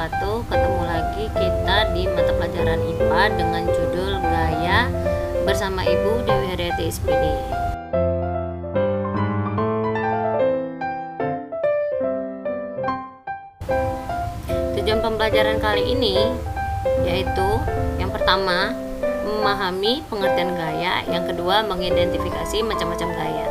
wabarakatuh. Ketemu lagi kita di mata pelajaran IPA dengan judul Gaya bersama Ibu Dewi Haryati SPD. Tujuan pembelajaran kali ini yaitu yang pertama, memahami pengertian gaya, yang kedua, mengidentifikasi macam-macam gaya.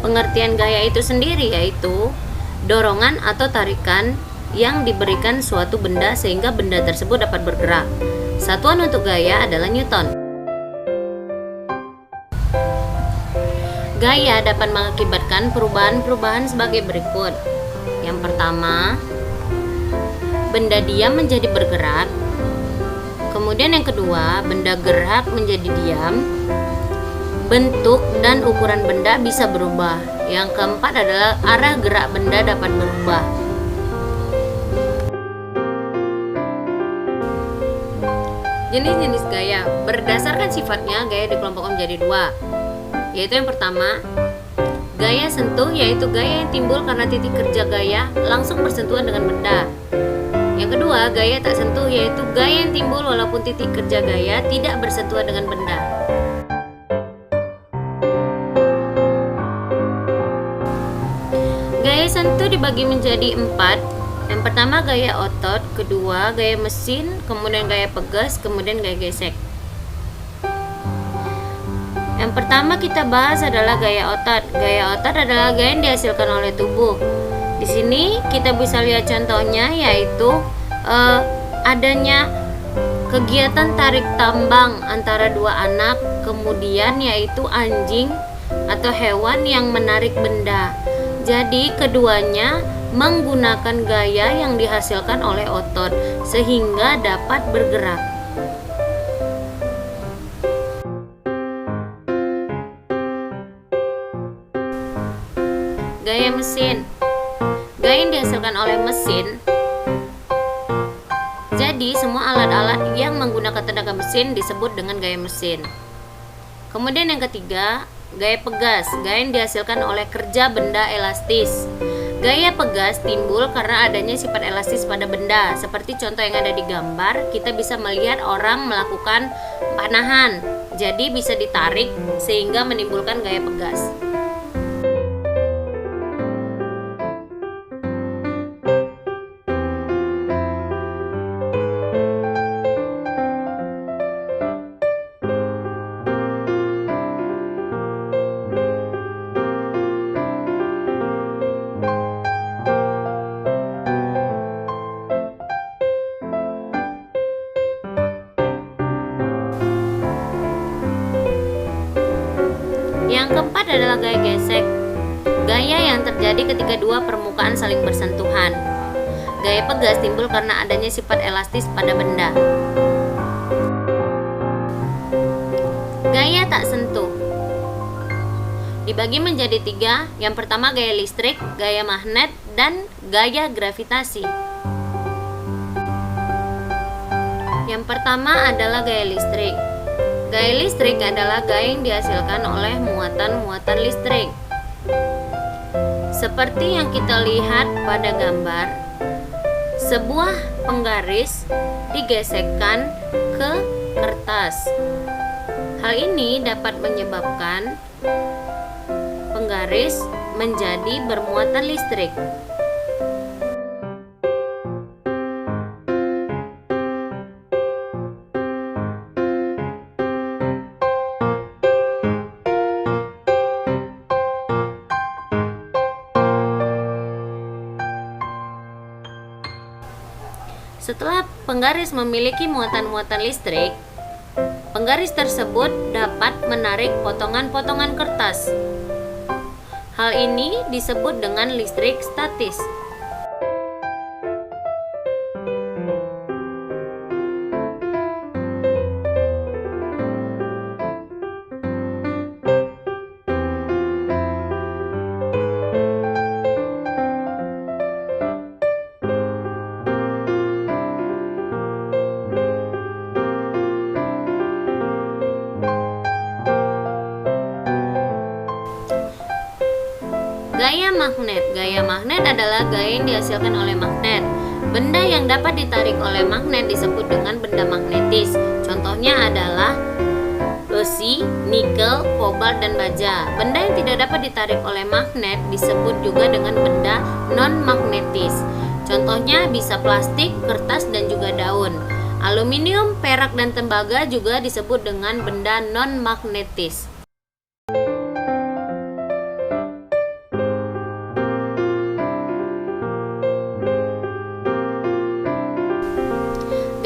Pengertian gaya itu sendiri yaitu dorongan atau tarikan yang diberikan suatu benda sehingga benda tersebut dapat bergerak. Satuan untuk gaya adalah Newton. Gaya dapat mengakibatkan perubahan-perubahan sebagai berikut. Yang pertama, benda diam menjadi bergerak. Kemudian yang kedua, benda gerak menjadi diam. Bentuk dan ukuran benda bisa berubah. Yang keempat adalah arah gerak benda dapat berubah. Jenis-jenis gaya. Berdasarkan sifatnya, gaya dikelompokkan menjadi dua, yaitu yang pertama, gaya sentuh, yaitu gaya yang timbul karena titik kerja gaya langsung bersentuhan dengan benda. Yang kedua, gaya tak sentuh, yaitu gaya yang timbul walaupun titik kerja gaya tidak bersentuhan dengan benda. Gaya sentuh dibagi menjadi 4. Yang pertama gaya otot, kedua gaya mesin, kemudian gaya pegas, kemudian gaya gesek. Yang pertama kita bahas adalah gaya otot. Gaya otot adalah gaya yang dihasilkan oleh tubuh. Di sini kita bisa lihat contohnya, yaitu adanya kegiatan tarik tambang antara dua anak, kemudian yaitu anjing atau hewan yang menarik benda. Jadi keduanya menggunakan gaya yang dihasilkan oleh otot sehingga dapat bergerak. Gaya mesin. Gaya yang dihasilkan oleh mesin. Jadi semua alat-alat yang menggunakan tenaga mesin disebut dengan gaya mesin. Kemudian yang ketiga, gaya pegas. Gaya yang dihasilkan oleh kerja benda elastis. Gaya pegas timbul karena adanya sifat elastis pada benda. Seperti contoh yang ada di gambar, kita bisa melihat orang melakukan panahan. Jadi bisa ditarik sehingga menimbulkan gaya pegas. Yang keempat adalah gaya gesek. Gaya yang terjadi ketika dua permukaan saling bersentuhan. Gaya pegas timbul karena adanya sifat elastis pada benda. Gaya tak sentuh dibagi menjadi 3. Yang pertama gaya listrik, gaya magnet, dan gaya gravitasi. Yang pertama adalah gaya listrik. Gaya listrik adalah gaya yang dihasilkan oleh muatan-muatan listrik. Seperti yang kita lihat pada gambar, sebuah penggaris digesekkan ke kertas. Hal ini dapat menyebabkan penggaris menjadi bermuatan listrik. Setelah penggaris memiliki muatan-muatan listrik, penggaris tersebut dapat menarik potongan-potongan kertas. Hal ini disebut dengan listrik statis. Gaya magnet. Gaya magnet adalah gaya yang dihasilkan oleh magnet. Benda yang dapat ditarik oleh magnet disebut dengan benda magnetis. Contohnya adalah besi, nikel, kobalt, dan baja. Benda yang tidak dapat ditarik oleh magnet disebut juga dengan benda non-magnetis. Contohnya bisa plastik, kertas, dan juga daun. Aluminium, perak, dan tembaga juga disebut dengan benda non-magnetis.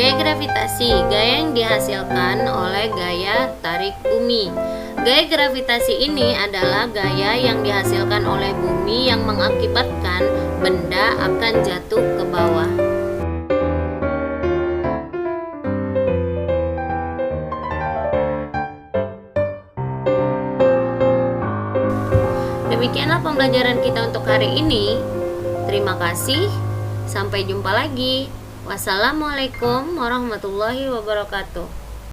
Gaya gravitasi, gaya yang dihasilkan oleh gaya tarik bumi. Gaya gravitasi ini adalah gaya yang dihasilkan oleh bumi yang mengakibatkan benda akan jatuh ke bawah. Demikianlah pembelajaran kita untuk hari ini. Terima kasih. Sampai jumpa lagi. Wassalamualaikum warahmatullahi wabarakatuh.